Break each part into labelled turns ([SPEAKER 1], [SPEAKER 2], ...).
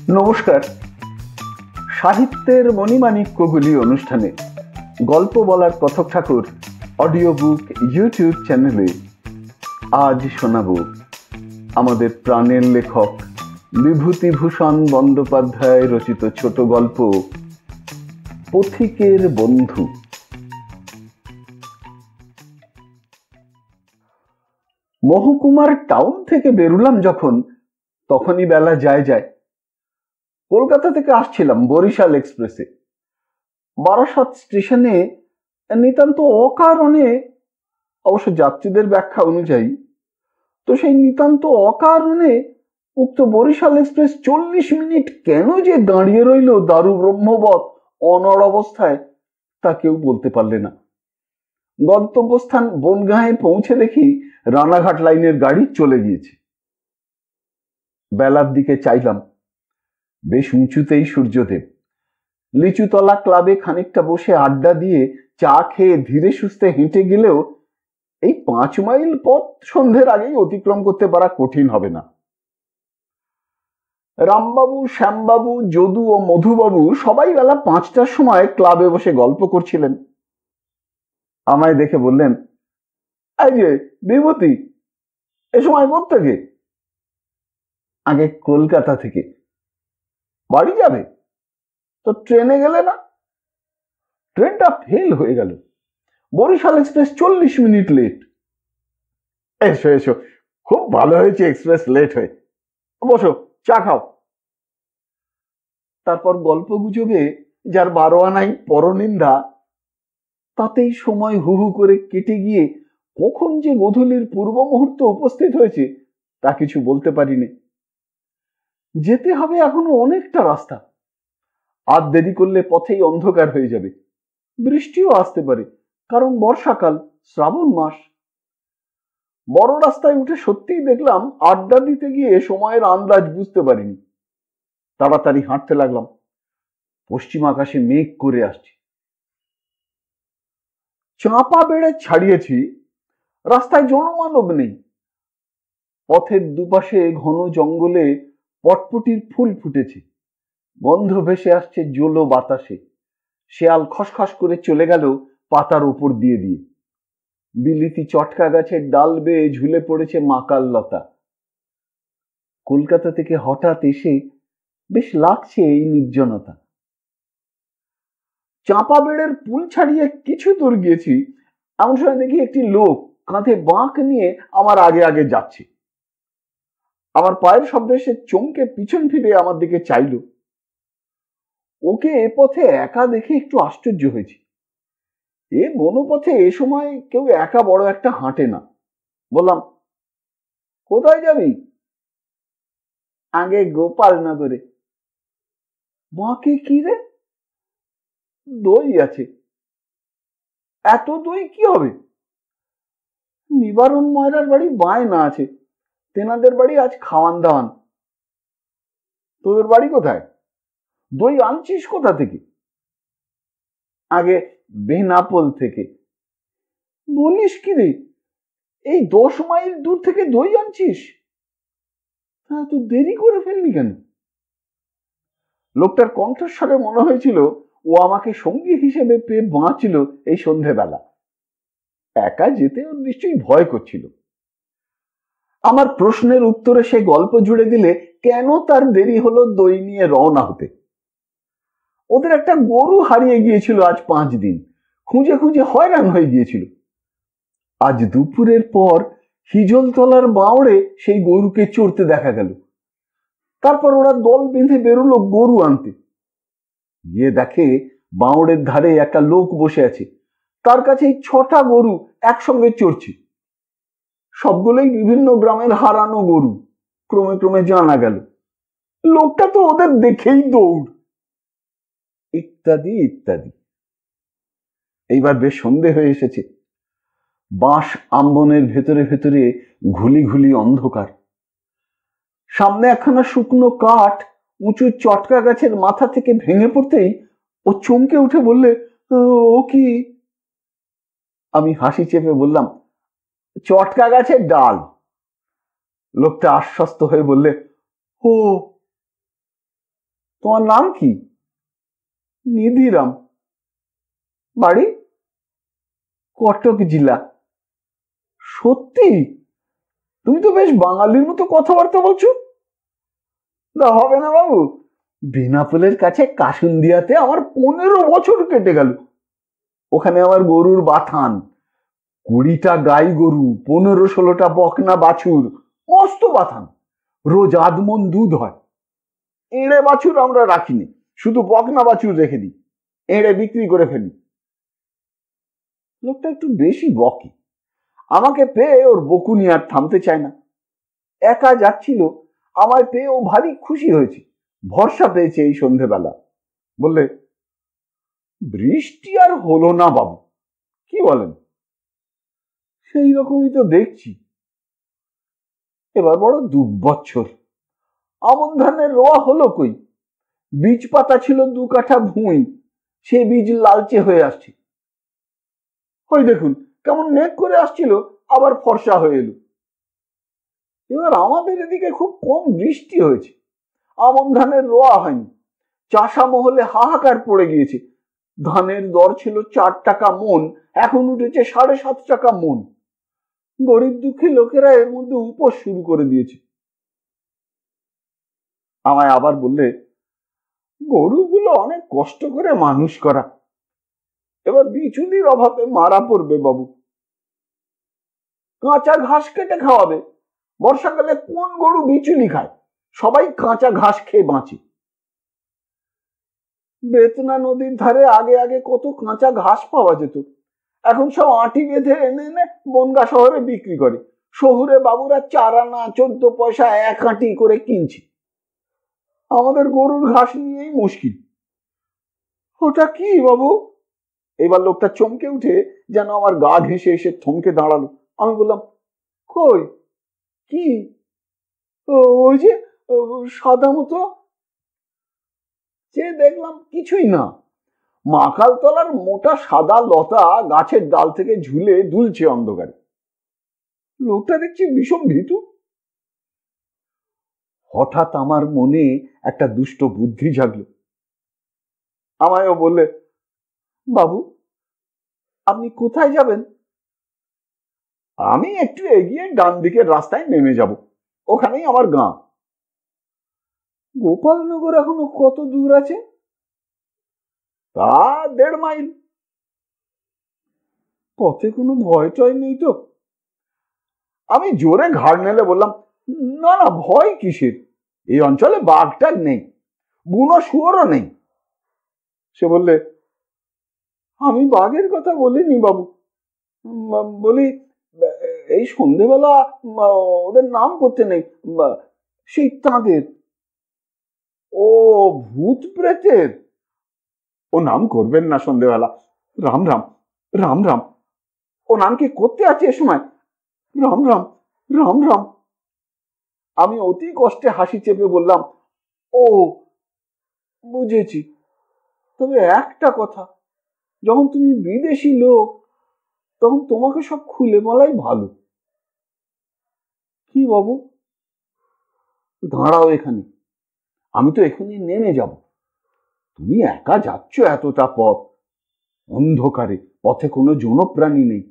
[SPEAKER 1] নমস্কার। সাহিত্যের মণিমাণিক্যগুলি অনুষ্ঠানে গল্প বলার কথক ঠাকুর অডিও বুক ইউটিউব চ্যানেলে আজ শোনাব আমাদের প্রাণের লেখক বিভূতিভূষণ বন্দ্যোপাধ্যায় রচিত ছোট গল্প পথিকের বন্ধু। মহকুমার টাউন থেকে বেরুলাম যখন, তখনই বেলা যায়। কলকাতা থেকে আসছিলাম বরিশাল এক্সপ্রেসে। বারাসাত স্টেশনে নিতান্ত অকারণে, অবশ্য যাত্রীদের ব্যাখ্যা অনুযায়ী, তো সেই নিতান্ত অকারণে উক্ত বরিশাল এক্সপ্রেস 40 মিনিট কেন যে দাঁড়িয়ে রইল দারু ব্রহ্মবৎ অনড় অবস্থায়, তা কেউ বলতে পারলে না। গন্তব্যস্থান বনগাঁয়ে পৌঁছে দেখি রানাঘাট লাইনের গাড়ি চলে গিয়েছে। বেলার দিকে চাইলাম, বেশ উঁচুতেই সূর্যদেব। লিচুতলা ক্লাবে খানিকটা বসে আড্ডা দিয়ে চা খেয়ে ধীরে সুস্থে হেঁটে গেলেও এই 5 মাইল পথ সন্ধ্যের আগেই অতিক্রম করতে পারা কঠিন হবে না। রামবাবু, শ্যামবাবু, যদু ও মধুবাবু সবাই বেলা 5টার সময় ক্লাবে বসে গল্প করছিলেন। আমায় দেখে বললেন, এই যে বিভূতি, এ সময় কোত্থেকে? আগে কলকাতা থেকে। বাড়ি যাবে? তো ট্রেনে গেলে না? ট্রেনটা ফেল হয়ে গেল, বরিশাল এক্সপ্রেস 40 মিনিট লেট। এসো এসো, খুব ভালো হয়েছে এক্সপ্রেস লেট হয়ে, বসো, চা খাও। তারপর গল্প গুজবে যার 12 আনাই পরনিন্দা, তাতেই সময় হু হু করে কেটে গিয়ে কখন যে গোধূলির পূর্ব মুহূর্ত উপস্থিত হয়েছে তা কিছু বলতে পারিনি। যেতে হবে এখনো অনেকটা রাস্তা। আর দেরি করলে পথেই অন্ধকার হয়ে যাবে। বৃষ্টিও আসতে পারে, কারণ বর্ষাকাল, শ্রাবণ মাস। বড় রাস্তায় উঠে সত্যিই দেখলাম আড্ডা দিতে গিয়ে সময়ের আন্দাজ বুঝতে পারিনি। তাড়াতাড়ি হাঁটতে লাগলাম। পশ্চিম আকাশে মেঘ করে আসছে। চাঁপা বেড়ে ছাড়িয়েছি, রাস্তায় জনমানব নেই। পথের দুপাশে ঘন জঙ্গলে পটপটির ফুল ফুটেছে, গন্ধ ভেসে আসছে জোলো বাতাসে। শেয়াল খসখস করে চলে গেল পাতার উপর দিয়ে। বিলিতি চটকা গাছের ডাল বেয়ে ঝুলে পড়েছে মাকাল লতা। কলকাতা থেকে হঠাৎ এসে বেশ লাগছে এই নির্জনতা। চাঁপা বেড়ের পুল ছাড়িয়ে কিছু দূর গিয়েছি, এমন সময় দেখি একটি লোক কাঁধে বাঁক নিয়ে আমার আগে আগে যাচ্ছে। আমার পায়ের শব্দে সে চমকে পিছন ফিরে আমার দিকে চাইল। ওকে এ পথে একা দেখে একটু আশ্চর্য হয়েছি। এ বনপথে এ সময় কেউ একা বড় একটা হাঁটে না। বললাম, কোথায় যাবি? আগে গোপালনগরে। বাঁকে কি রে? দই আছে। এত দই কি হবে? নিবারণ ময়রার বাড়ি বায়না আছে, তেনাদের বাড়ি আজ খাওয়ান দাওয়ান। তোদের বাড়ি কোথায়? দই আনছিস কোথা থেকে? আগে বেনাপোল থেকে। বলিস কি রে, এই 10 মাইল দূর থেকে দই আনছিস? হ্যাঁ, তুই দেরি করে ফেললি কেন? লোকটার কণ্ঠস্বরে মনে হয়েছিল ও আমাকে সঙ্গী হিসেবে পেয়ে বাঁচল এই সন্ধেবেলা। একা যেতে ওর নিশ্চয়ই ভয় করছিল। আমার প্রশ্নের উত্তরে সে গল্প জুড়ে দিলে কেন তার দেরি হলো দই নিয়ে রওনা হতে। ওদের একটা গরু হারিয়ে গিয়েছিল আজ 5 দিন, খুঁজে খুঁজে হয়রান হয়ে গিয়েছিল। আজ দুপুরের পর হিজলতলার বাঁওড়ে সেই গরুকে চড়তে দেখা গেল। তারপর ওরা দল বেঁধে বেরোলো গরু আনতে। গিয়ে দেখে বাঁওড়ের ধারে একটা লোক বসে আছে, তার কাছে 6টা গরু একসঙ্গে চড়ছে। সবগুলোই বিভিন্ন গ্রামের হারানো গরু। ক্রমে ক্রমে জানা গেল লোকটা তো ওদের দেখেই দৌড়। ইত্যাদি ইত্যাদি। এইবার বেশ সন্ধে হয়ে এসেছে। বাঁশ আম্বনের ভেতরে ভেতরে ঘুলি ঘুলি অন্ধকার। সামনে একখানা শুকনো কাঠ উঁচু চটকা গাছের মাথা থেকে ভেঙে পড়তেই ও চমকে উঠে বললে, ও কি? আমি হাসি চেপে বললাম, চটকা গাছের ডাল। লোকটা আশ্বস্ত হয়ে বললে, ও তোমার নাম কি? নিধিরাম। বাড়ি? কটক জেলা। সত্যি? তুমি তো বেশ বাঙালির মতো কথাবার্তা বলছো। না হবে না বাবু, বেনাপোলের কাছে কাসুন্দিয়াতে আমার 15 বছর কেটে গেল। ওখানে আমার গরুর বাথান, 20টা গাই গরু, 15-16টা বকনা বাছুর, মস্ত বাথান। রোজ আধমন দুধ হয়। এড়ে বাছুর আমরা রাখিনি, শুধু বকনা বাছুর রেখে দিই, এড়ে বিক্রি করে ফেলি। লোকটা একটু বেশি বকে। আমাকে পেয়ে ওর বকুনি আর থামতে চায় না। একা যাচ্ছিল, আমায় পেয়ে ও ভারী খুশি হয়েছে, ভরসা পেয়েছে এই সন্ধেবেলা। বললে, বৃষ্টি আর হলো না বাবু, কি বলেন? সেই রকমই তো দেখছি। এবার বড় দুর্বচ্ছর। আমন ধানের রোয়া হলো কই? বীজ পাতা ছিল 2 কাঠা ভুঁই, সে বীজ লালচে হয়ে আসছে। ওই দেখুন কেমন মেঘ করে আসছিল, আবার ফর্সা হয়ে এলো। এবার আমাদের এদিকে খুব কম বৃষ্টি হয়েছে, আমন ধানের রোয়া হয়নি। চাষা মহলে হাহাকার পড়ে গিয়েছে। ধানের দর ছিল 4 টাকা মন, এখন উঠেছে 7.5 টাকা মন। গরিব দুঃখী লোকেরা এর মধ্যে উপোস শুরু করে দিয়েছে। আমায় আবার বললে, গরুগুলো অনেক কষ্ট করে মানুষ করা, এবার বিচুলির অভাবে মারা পড়বে বাবু। কাঁচা ঘাস কেটে খাওয়াবে। বর্ষাকালে কোন গরু বিচুলি খায়? সবাই কাঁচা ঘাস খেয়ে বাঁচে। বেতনা নদীর ধারে আগে আগে কত কাঁচা ঘাস পাওয়া যেত, এখন সব আঁটি বেঁধে এনে এনে বনগা শহরে বিক্রি করে। শহুরে বাবুরা 4 আনা 14 পয়সা 1 আঁটি করে কিনছে। আমাদের গরুর ঘাস নিয়েই মুশকিল। ওটা কি বাবু? এবার লোকটা চমকে উঠে যেন আমার গা ঘেঁষে এসে থমকে দাঁড়ালো। আমি বললাম, কই কি? ওই যে সাদা মতো। যে দেখলাম কিছুই না, মাকাল তলার মোটা সাদা লতা গাছের ডাল থেকে ঝুলে দুলছে অন্ধকারে। লোকটা দেখছি ভীষণ ভীতু। হঠাৎ আমার মনে একটা দুষ্ট বুদ্ধি জাগলো। আমায়ও বললে, বাবু আপনি কোথায় যাবেন? আমি একটু এগিয়ে ডান দিকের রাস্তায় নেমে যাব, ওখানেই আমার গাঁ। গোপালনগর এখনো কত দূর আছে? তা 1.5 মাইল। পথে কোনো ভয় টয় নেই তো? আমি জোরে ঘাড় নেলে বললাম, না না, ভয় কিসের, এই অঞ্চলে বাঘটাগ নেই, বুনো শুয়োরও নেই। সে বললে, আমি বাঘের কথা বলিনি বাবু, বলি এই সন্ধেবেলা ওদের নাম করতে নেই, সেই তাঁদের। ও ভূত প্রেতের? ও নাম করবেন না সন্ধেবেলা। রাম রাম, রাম রাম। ও নাম কি করতে আছে এ সময়? রাম রাম, রাম রাম। আমি অতি কষ্টে হাসি চেপে বললাম, ও বুঝেছি। তবে একটা কথা, যখন তুমি বিদেশি লোক, তখন তোমাকে সব খুলে বলাই ভালো। কি বাবু? দাঁড়াও এখানে, আমি তো এখনই নেমে যাব। তুমি একা যাচ্ছ এতটা পথ, অন্ধকারে, পথে কোনো জনপ্রাণী নেই।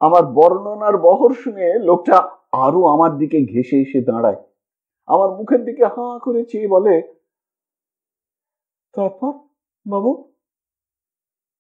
[SPEAKER 1] আমার বর্ণনার বহর শুনে লোকটা আরো আমার দিকে ঘেঁষে এসে দাঁড়ায়, আমার মুখের দিকে হাঁ করে চেয়ে বলে, তারপর বাবু?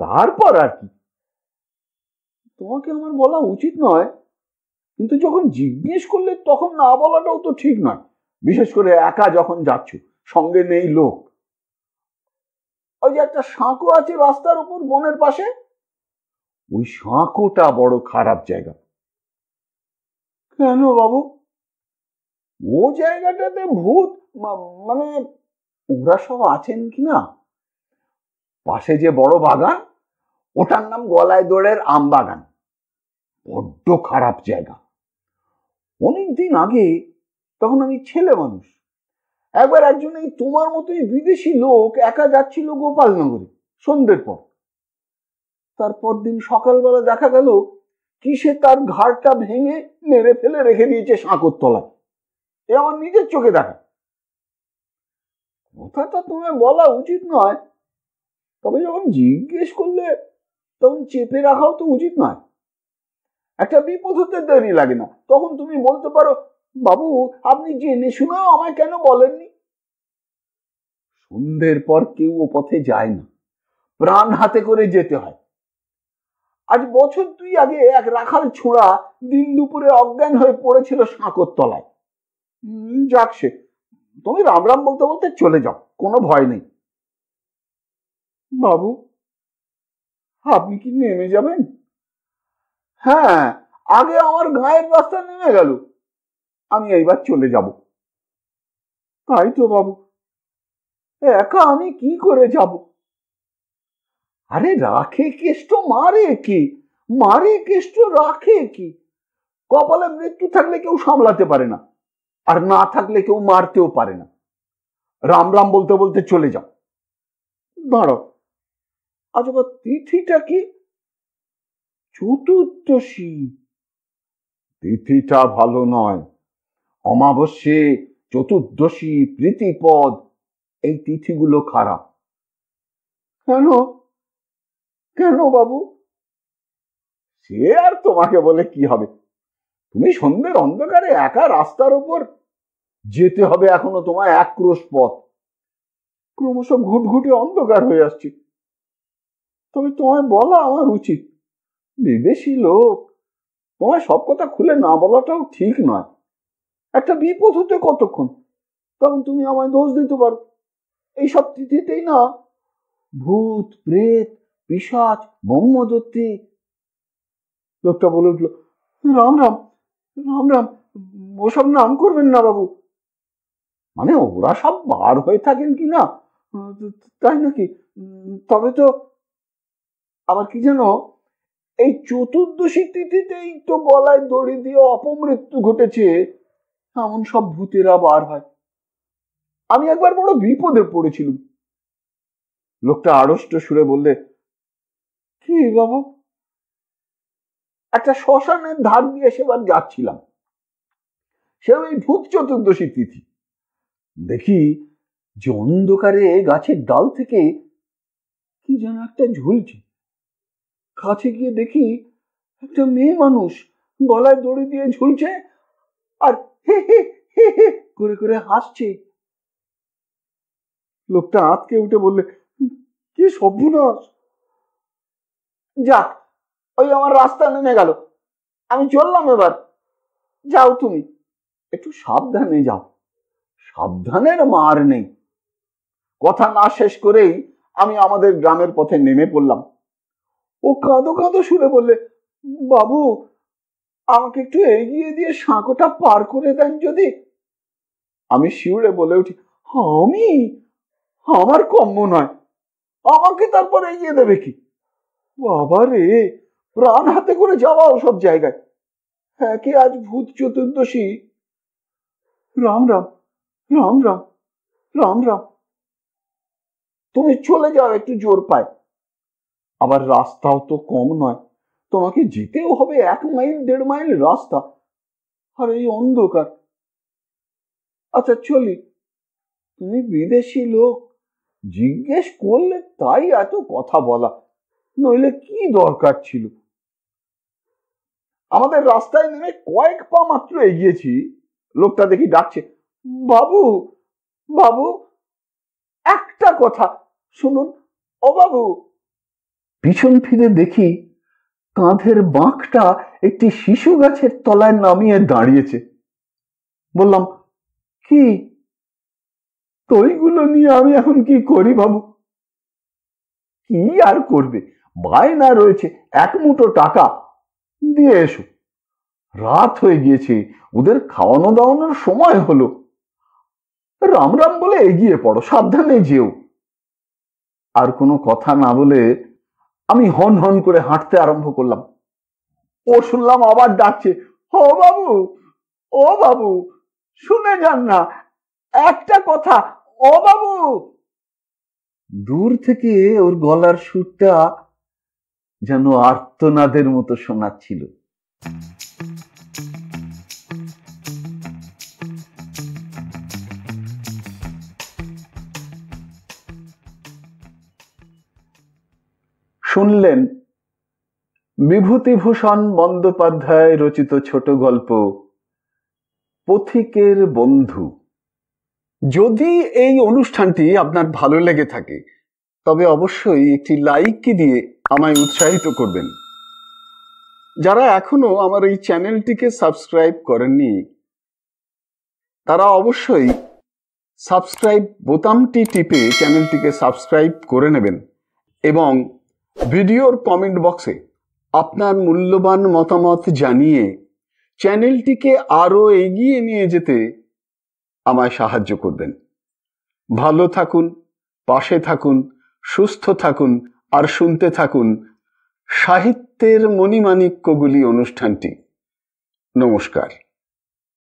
[SPEAKER 1] তারপর আর কি? তোমাকে আমার বলা উচিত নয়, কিন্তু যখন জিজ্ঞেস করলে তখন না বলাটাও তো ঠিক নয়, বিশেষ করে একা যখন যাচ্ছ, সঙ্গে নেই লোক। ওই যে একটা সাঁকো আছে রাস্তার উপর বনের পাশে, ওই সাঁকোটা বড় খারাপ জায়গা। কেন বাবু? ও জায়গাটাতে ভূত মানে ওরা সব আছেন কিনা। পাশে যে বড় বাগান, ওটার নাম গলায় দৌড়ের আম বাগান। বড্ড খারাপ জায়গা। অনেকদিন আগে, তখন আমি ছেলে মানুষ, একবার একজন এই তোমার মতোই বিদেশি লোক একা যাচ্ছিল গোপালনগরে সন্ধ্যের পর। তারপর দিন সকালবেলা দেখা গেল কিসে তার ঘাড়টা ভেঙে মেরে ফেলে রেখে দিয়েছে সাঁকোর তলায়। এ আমার নিজের চোখে দেখা। কথাটা তোমায় বলা উচিত নয়, তবে যখন জিজ্ঞেস করলে তখন চেপে রাখাও তো উচিত নয়। একটা বিপদ হতে দেরি লাগে না, তখন তুমি বলতে পারো, বাবু আপনি জেনে শুনেও আমায় কেন বলেননি? সন্ধ্যের পর কেউ ও পথে যায় না, প্রাণ হাতে করে যেতে হয়। আজ বছর 2 আগে এক রাখাল ছোঁড়া দিন দুপুরে অজ্ঞান হয়ে পড়েছিল সাঁকোর তলায়। যাক সে, তুমি রাম রাম বলতে বলতে চলে যাও, কোনো ভয় নেই। বাবু আপনি কি নেমে যাবেন? হ্যাঁ, আগে আমার গায়ের রাস্তা নেমে গেল, আমি এইবার চলে যাব। তাই তো বাবু, একা আমি কি করে যাব? আরে রাখে কেষ্ট মারে কি, মারে কেষ্ট রাখে কি? কপালে মৃত্যু থাকলে কেউ সামলাতে পারে না, আর না থাকলে কেউ মারতেও পারে না। রাম রাম বলতে বলতে চলে যাও। দাঁড়াও, আজ আবার তিথিটা কি? চতুর্দশী। তিথিটা ভালো নয়। অমাবস্যে, চতুর্দশী, প্রীতিপদ, এই তিথিগুলো খারাপ। কেন কেন বাবু? সে আর তোমাকে বলে কি হবে? তুমি সন্ধ্যের অন্ধকারে একা রাস্তার উপর, যেতে হবে এখনো তোমায় 1 ক্রোশ পথ। ক্রমশ ঘুটঘুটে অন্ধকার হয়ে আসছে। তবে তোমায় বলা আমার উচিত, বিদেশি লোক, তোমায় সব কথা খুলে না বলাটাও ঠিক নয়। একটা বিপদ হতে কতক্ষণ, তখন তুমি আমায় দোষ দিতে পারো। এইসব তিথিতেই না ভূত, প্রেত, পিশাচ, ব্রহ্মদত্তি। লোকটা বলে উঠল, রাম রাম রাম রাম, ওসব নাম করবেন না বাবু। মানে ওরা সব বার হয়ে থাকেন কি না, তাই নাকি? তবে তো আবার কি যেন, এই চতুর্দশী তিথিতেই তো গলায় দড়ি দিয়ে অপমৃত্যু ঘটেছে, এমন সব ভূতেরা বার হয়। আমি একবার বড় বিপদে পড়েছিলাম। লোকটা আড়ষ্ট সুরে বললে, কি বাবু? একটা শ্মশানের ধার দিয়ে সেবার যাচ্ছিলাম, সে ওই ভূত চতুর্দশী তিথি। দেখি যে অন্ধকারে গাছের ডাল থেকে কি যেন একটা ঝুলছে। কাছে গিয়ে দেখি একটা মেয়ে মানুষ গলায় দড়ি দিয়ে ঝুলছে, আর হে হে হে হে করে করে হাসছে। লোকটা আঁতকে উঠে বললে, কি সর্বনাশ! যাক, ওই আমার রাস্তা নেমে গেল, আমি চললাম এবার। যাও তুমি, একটু সাবধানে যাও, সাবধানের মার নেই। কথা না শেষ করেই আমি আমাদের গ্রামের পথে নেমে পড়লাম। ও কাঁদো কাঁদো সুরে বললে, বাবু আমাকে একটু এগিয়ে দিয়ে সাঁকোটা পার করে দেন যদি। আমি শিউরে বলে উঠি, আমি? আমার কম্য নয়, আমাকে তারপর এগিয়ে দেবে কি? বাবা রে, প্রাণ হাতে করে যাওয়া ওসব জায়গায়, হ্যাঁ কি আজ ভূত চতুর্দশী। রাম রাম রাম রাম রাম রাম। তুমি চলে যাও একটু জোর পায়, আবার রাস্তাও তো কম নয়, তোমাকে যেতেও হবে 1 মাইল 1.5 মাইল রাস্তা, আর এই অন্ধকার। আচ্ছা চলি, তুমি বিদেশি লোক, জিজ্ঞেস করলে তাই এত কথা বলা, নইলে কি দরকার ছিল? আমাদের রাস্তায় নেমে কয়েক পা মাত্র এগিয়েছি, লোকটা দেখি ডাকছে, বাবু বাবু, একটা কথা শুনুন, ও বাবু। পিছন ফিরে দেখি কাঁধের বাঁকটা একটি শিশু গাছের তলায় নামিয়ে দাঁড়িয়েছে। বললাম, কি? তৈগুলো নিয়ে আমি এখন কি করি বাবু? কি আর করবে, বায়না রয়েছে 1 মুঠো টাকা, দিয়ে এসো। রাত হয়ে গিয়েছে, ওদের খাওয়ানো দাওয়ানোর সময় হলো। রাম রাম বলে এগিয়ে পড়ো, সাবধানে যেও। আর কোনো কথা না বলে আমি হন হন করে হাঁটতে আরম্ভ করলাম। ও শুনলাম আবার ডাকছে, ও বাবু, ও বাবু, শুনে যান না, একটা কথা, ও বাবু। দূর থেকে ওর গলার সুরটা যেন আর্তনাদের মতো শোনাচ্ছিল। শুনলেন বিভূতিভূষণ বন্দ্যোপাধ্যায় রচিত ছোট গল্প পথিকের বন্ধু। যদি এই অনুষ্ঠানটি আপনার ভালো লেগে থাকে তবে অবশ্যই একটি লাইক দিয়ে আমায় উৎসাহিত করবেন। যারা এখনো আমার এই চ্যানেলটিকে সাবস্ক্রাইব করেননি তারা অবশ্যই সাবস্ক্রাইব বোতামটি টিপে চ্যানেলটিকে সাবস্ক্রাইব করে নেবেন এবং ভিডিওর কমেন্ট বক্সে আপনার মূল্যবান মতামত জানিয়ে চ্যানেলটিকে আরো এগিয়ে নিয়ে যেতে আমায় সাহায্য করবেন। ভালো থাকুন, পাশে থাকুন, সুস্থ থাকুন আর শুনতে থাকুন সাহিত্যের মণিমাণিক্যগুলি অনুষ্ঠানটি। নমস্কার।